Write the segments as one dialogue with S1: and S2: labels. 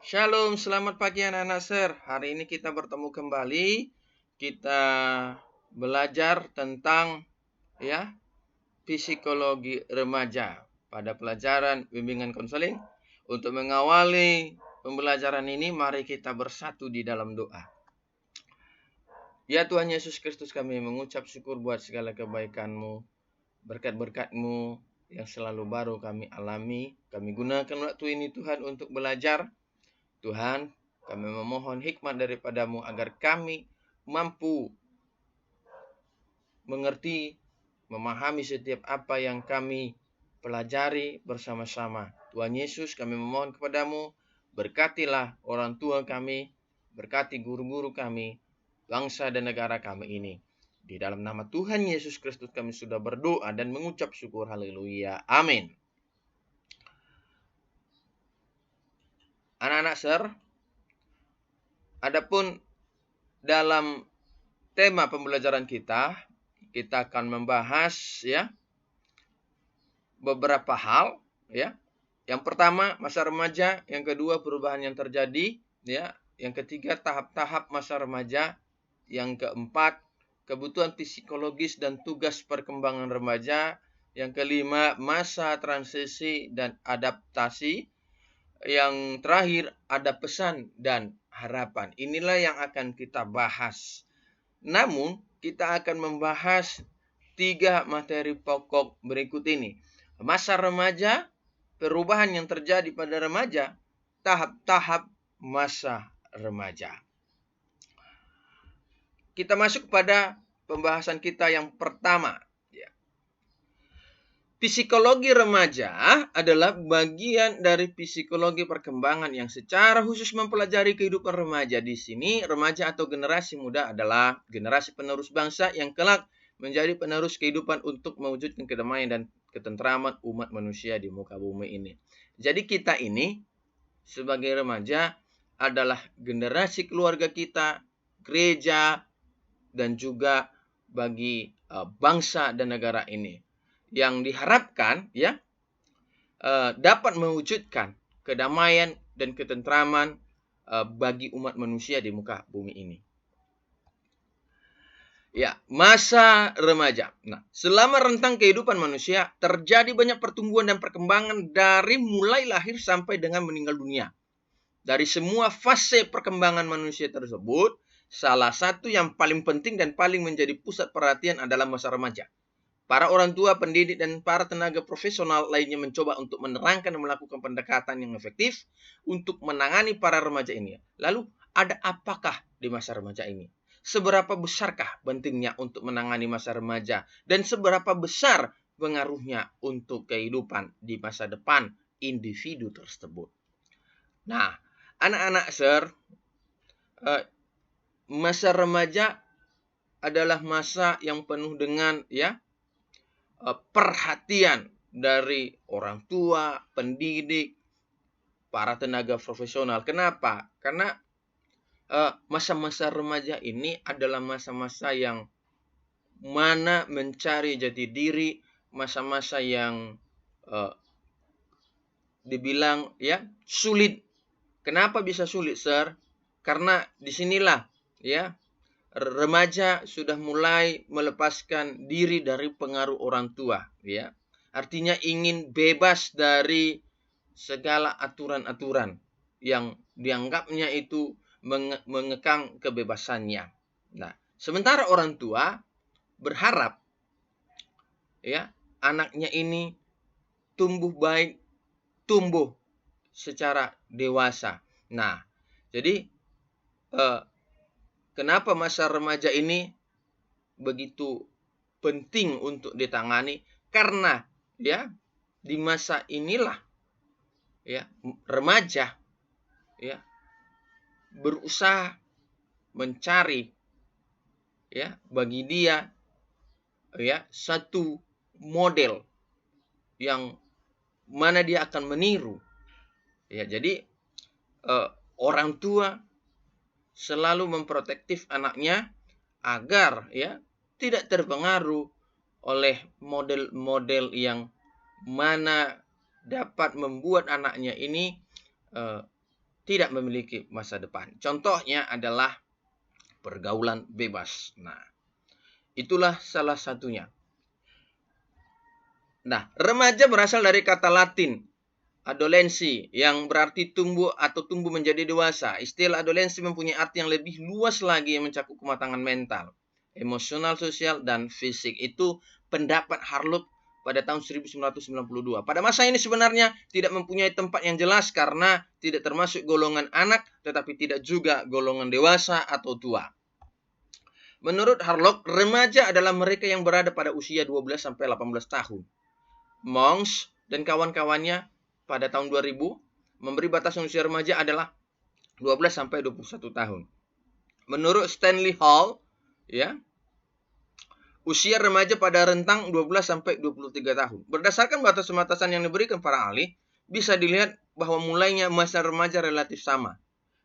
S1: Shalom, selamat pagi anak-anak Sir. Hari ini kita bertemu kembali. Kita belajar tentang psikologi remaja pada pelajaran bimbingan konseling. Untuk mengawali pembelajaran ini, mari kita bersatu di dalam doa. Ya Tuhan Yesus Kristus, kami mengucap syukur buat segala kebaikan-Mu, berkat-berkat-Mu yang selalu baru kami alami. Kami gunakan waktu ini Tuhan untuk belajar. Tuhan, kami memohon hikmat daripada-Mu agar kami mampu mengerti, memahami setiap apa yang kami pelajari bersama-sama. Tuhan Yesus, kami memohon kepada-Mu, berkatilah orang tua kami, berkati guru-guru kami, bangsa dan negara kami ini. Di dalam nama Tuhan Yesus Kristus kami sudah berdoa dan mengucap syukur. Haleluya. Amin. Anak-anak Sir, adapun dalam tema pembelajaran kita akan membahas beberapa hal ya. Yang pertama masa remaja, yang kedua perubahan yang terjadi ya, yang ketiga tahap-tahap masa remaja, yang keempat kebutuhan psikologis dan tugas perkembangan remaja, yang kelima masa transisi dan adaptasi, yang terakhir ada pesan dan harapan. Inilah yang akan kita bahas. Namun, kita akan membahas 3 materi pokok berikut ini. Masa remaja, perubahan yang terjadi pada remaja, tahap-tahap masa remaja. Kita masuk pada pembahasan kita yang pertama. Psikologi remaja adalah bagian dari psikologi perkembangan yang secara khusus mempelajari kehidupan remaja. Di sini, remaja atau generasi muda adalah generasi penerus bangsa yang kelak menjadi penerus kehidupan untuk mewujudkan kedamaian dan ketentraman umat manusia di muka bumi ini. Jadi kita ini sebagai remaja adalah generasi keluarga kita, gereja, dan juga bagi bangsa dan negara ini, yang diharapkan dapat mewujudkan kedamaian dan ketentraman bagi umat manusia di muka bumi ini. Ya, masa remaja. Nah, selama rentang kehidupan manusia terjadi banyak pertumbuhan dan perkembangan dari mulai lahir sampai dengan meninggal dunia. Dari semua fase perkembangan manusia tersebut, salah satu yang paling penting dan paling menjadi pusat perhatian adalah masa remaja. Para orang tua, pendidik, dan para tenaga profesional lainnya mencoba untuk menerangkan dan melakukan pendekatan yang efektif untuk menangani para remaja ini. Lalu, ada apakah di masa remaja ini? Seberapa besarkah pentingnya untuk menangani masa remaja? Dan seberapa besar pengaruhnya untuk kehidupan di masa depan individu tersebut? Nah, anak-anak Sir, masa remaja adalah masa yang penuh dengan perhatian dari orang tua, pendidik, para tenaga profesional. Kenapa? Karena masa-masa remaja ini adalah masa-masa yang mana mencari jati diri, masa-masa yang dibilang sulit. Kenapa bisa sulit, Sir? Karena disinilah remaja sudah mulai melepaskan diri dari pengaruh orang tua, Artinya ingin bebas dari segala aturan-aturan yang dianggapnya itu mengekang kebebasannya. Nah, sementara orang tua berharap anaknya ini tumbuh baik, tumbuh secara dewasa. Nah, jadi kenapa masa remaja ini begitu penting untuk ditangani? Karena di masa inilah remaja berusaha mencari bagi dia satu model yang mana dia akan meniru. Jadi orang tua selalu memprotektif anaknya agar tidak terpengaruh oleh model-model yang mana dapat membuat anaknya ini tidak memiliki masa depan. Contohnya adalah pergaulan bebas. Nah, itulah salah satunya. Nah, remaja berasal dari kata Latin adolensi, yang berarti tumbuh atau tumbuh menjadi dewasa. Istilah adolensi mempunyai arti yang lebih luas lagi yang mencakup kematangan mental, emosional, sosial, dan fisik. Itu pendapat Harlock pada tahun 1992. Pada masa ini sebenarnya tidak mempunyai tempat yang jelas karena tidak termasuk golongan anak, tetapi tidak juga golongan dewasa atau tua. Menurut Harlock, remaja adalah mereka yang berada pada usia 12-18 tahun. Monks dan kawan-kawannya pada tahun 2000 memberi batas usia remaja adalah 12-21 tahun. Menurut Stanley Hall, ya, usia remaja pada rentang 12-23 tahun. Berdasarkan batasan-batasan yang diberikan para ahli, bisa dilihat bahwa mulainya masa remaja relatif sama.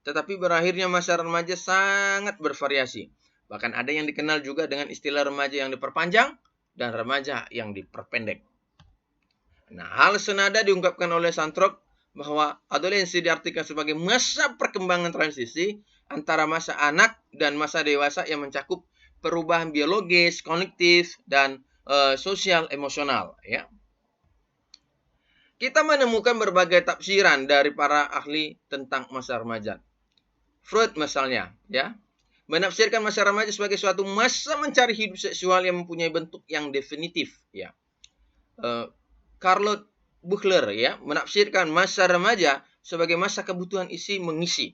S1: Tetapi berakhirnya masa remaja sangat bervariasi. Bahkan ada yang dikenal juga dengan istilah remaja yang diperpanjang dan remaja yang diperpendek. Nah, hal senada diungkapkan oleh Santrok bahwa adolensi diartikan sebagai masa perkembangan transisi antara masa anak dan masa dewasa yang mencakup perubahan biologis, kognitif, dan sosial emosional. Ya. Kita menemukan berbagai tafsiran dari para ahli tentang masa remaja. Freud misalnya, ya, menafsirkan masa remaja sebagai suatu masa mencari hidup seksual yang mempunyai bentuk yang definitif. Ya. Carlo Buchler, ya, menafsirkan masa remaja sebagai masa kebutuhan isi mengisi.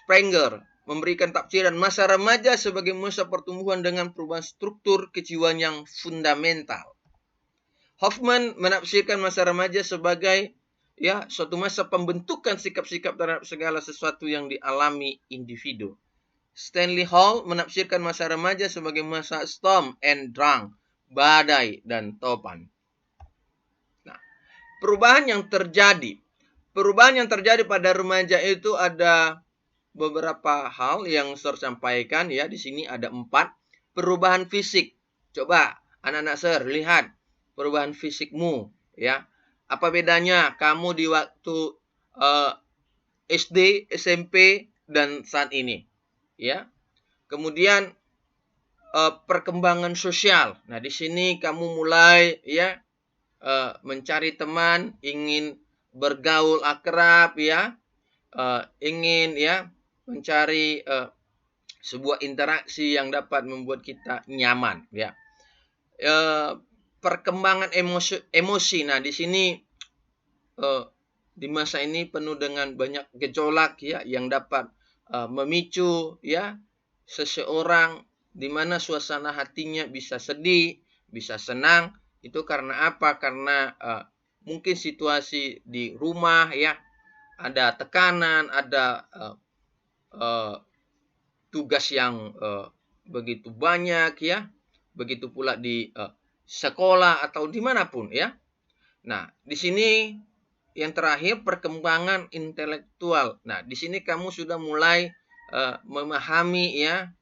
S1: Sprenger memberikan tafsiran masa remaja sebagai masa pertumbuhan dengan perubahan struktur kejiwaan yang fundamental. Hoffman menafsirkan masa remaja sebagai, ya, suatu masa pembentukan sikap-sikap terhadap segala sesuatu yang dialami individu. Stanley Hall menafsirkan masa remaja sebagai masa storm and drang, badai dan topan. Perubahan yang terjadi pada remaja itu ada beberapa hal yang saya sampaikan, ya. Di sini ada 4. Perubahan fisik. Coba anak-anak Sir lihat perubahan fisikmu, ya. Apa bedanya kamu di waktu SD, SMP dan saat ini, ya. Kemudian perkembangan sosial. Nah, di sini kamu mulai, ya, mencari teman, ingin bergaul akrab, ya, ingin, ya, mencari sebuah interaksi yang dapat membuat kita nyaman, ya. Perkembangan emosi. Nah, di sini di masa ini penuh dengan banyak gejolak, ya, yang dapat memicu, ya, seseorang di mana suasana hatinya bisa sedih, bisa senang. Itu karena apa? Karena mungkin situasi di rumah, ya, ada tekanan, ada tugas yang begitu banyak, ya, begitu pula di sekolah atau dimanapun, ya. Nah, di sini yang terakhir perkembangan intelektual. Nah, di sini kamu sudah mulai memahami, ya,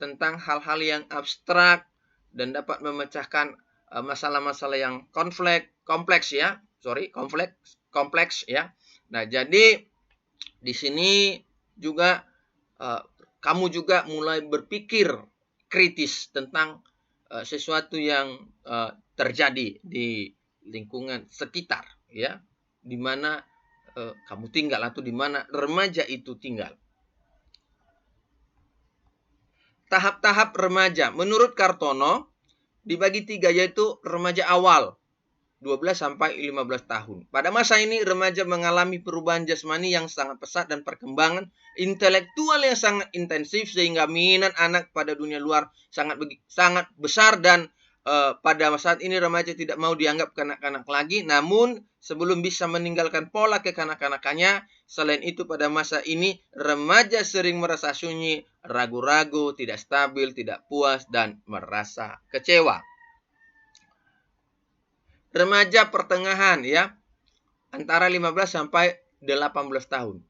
S1: tentang hal-hal yang abstrak dan dapat memecahkan masalah-masalah yang kompleks, ya. Kompleks, ya. Nah, jadi di sini juga kamu juga mulai berpikir kritis tentang sesuatu yang terjadi di lingkungan sekitar, ya, di mana kamu tinggal atau di mana remaja itu tinggal. Tahap-tahap remaja menurut Kartono dibagi 3, yaitu remaja awal 12-15 tahun. Pada masa ini remaja mengalami perubahan jasmani yang sangat pesat dan perkembangan intelektual yang sangat intensif sehingga minat anak pada dunia luar sangat besar dan pada saat ini remaja tidak mau dianggap kanak-kanak lagi, namun sebelum bisa meninggalkan pola kekanak-kanakannya. Selain itu pada masa ini remaja sering merasa sunyi, ragu-ragu, tidak stabil, tidak puas, dan merasa kecewa. Remaja pertengahan, ya, antara 15 sampai 18 tahun.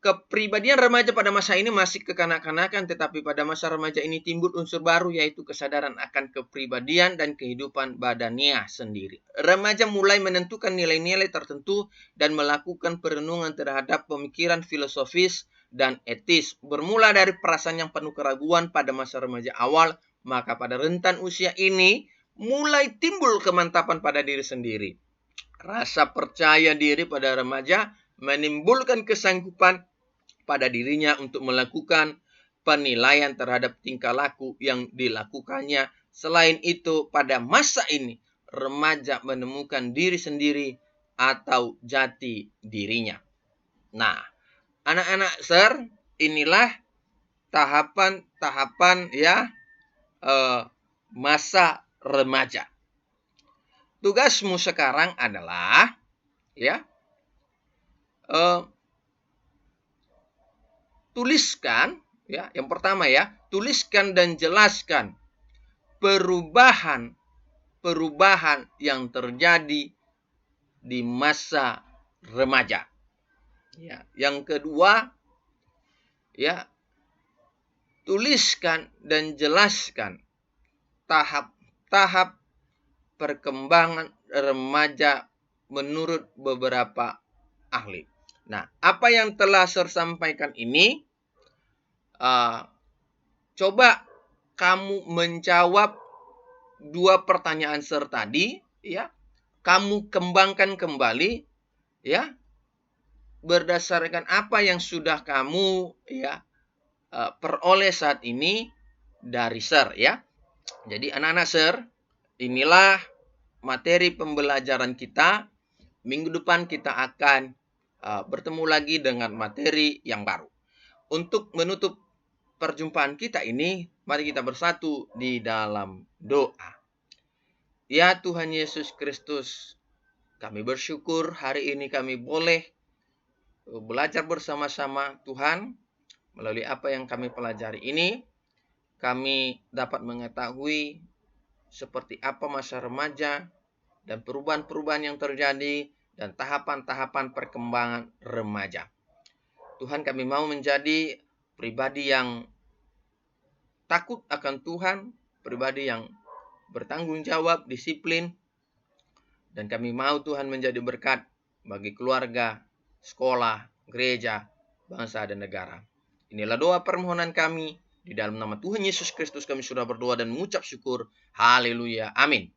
S1: kepribadian remaja pada masa ini masih kekanak-kanakan, tetapi pada masa remaja ini timbul unsur baru, yaitu kesadaran akan kepribadian dan kehidupan badania sendiri. Remaja mulai menentukan nilai-nilai tertentu dan melakukan perenungan terhadap pemikiran filosofis dan etis. Bermula dari perasaan yang penuh keraguan pada masa remaja awal, maka pada rentan usia ini mulai timbul kemantapan pada diri sendiri. Rasa percaya diri pada remaja menimbulkan kesanggupan pada dirinya untuk melakukan penilaian terhadap tingkah laku yang dilakukannya. Selain itu, pada masa ini, remaja menemukan diri sendiri atau jati dirinya. Nah, anak-anak Sir, inilah tahapan-tahapan ya masa remaja. Tugasmu sekarang adalah ya tuliskan ya, yang pertama ya, tuliskan dan jelaskan perubahan yang terjadi di masa remaja. Ya, yang kedua ya, tuliskan dan jelaskan tahap-tahap perkembangan remaja menurut beberapa ahli. Nah, apa yang telah saya sampaikan ini, coba kamu menjawab 2 pertanyaan Sir tadi, ya. Kamu kembangkan kembali, ya, berdasarkan apa yang sudah kamu ya peroleh saat ini dari Sir, ya. Jadi anak-anak Sir, inilah materi pembelajaran kita. Minggu depan kita akan bertemu lagi dengan materi yang baru. Untuk menutup perjumpaan kita ini, mari kita bersatu di dalam doa. Ya Tuhan Yesus Kristus, kami bersyukur hari ini kami boleh belajar bersama-sama Tuhan. Melalui apa yang kami pelajari ini, kami dapat mengetahui seperti apa masa remaja dan perubahan-perubahan yang terjadi dan tahapan-tahapan perkembangan remaja. Tuhan, kami mau menjadi pribadi yang takut akan Tuhan, pribadi yang bertanggung jawab, disiplin, dan kami mau Tuhan menjadi berkat bagi keluarga, sekolah, gereja, bangsa, dan negara. Inilah doa permohonan kami. Di dalam nama Tuhan Yesus Kristus kami sudah berdoa dan mengucap syukur. Haleluya. Amin.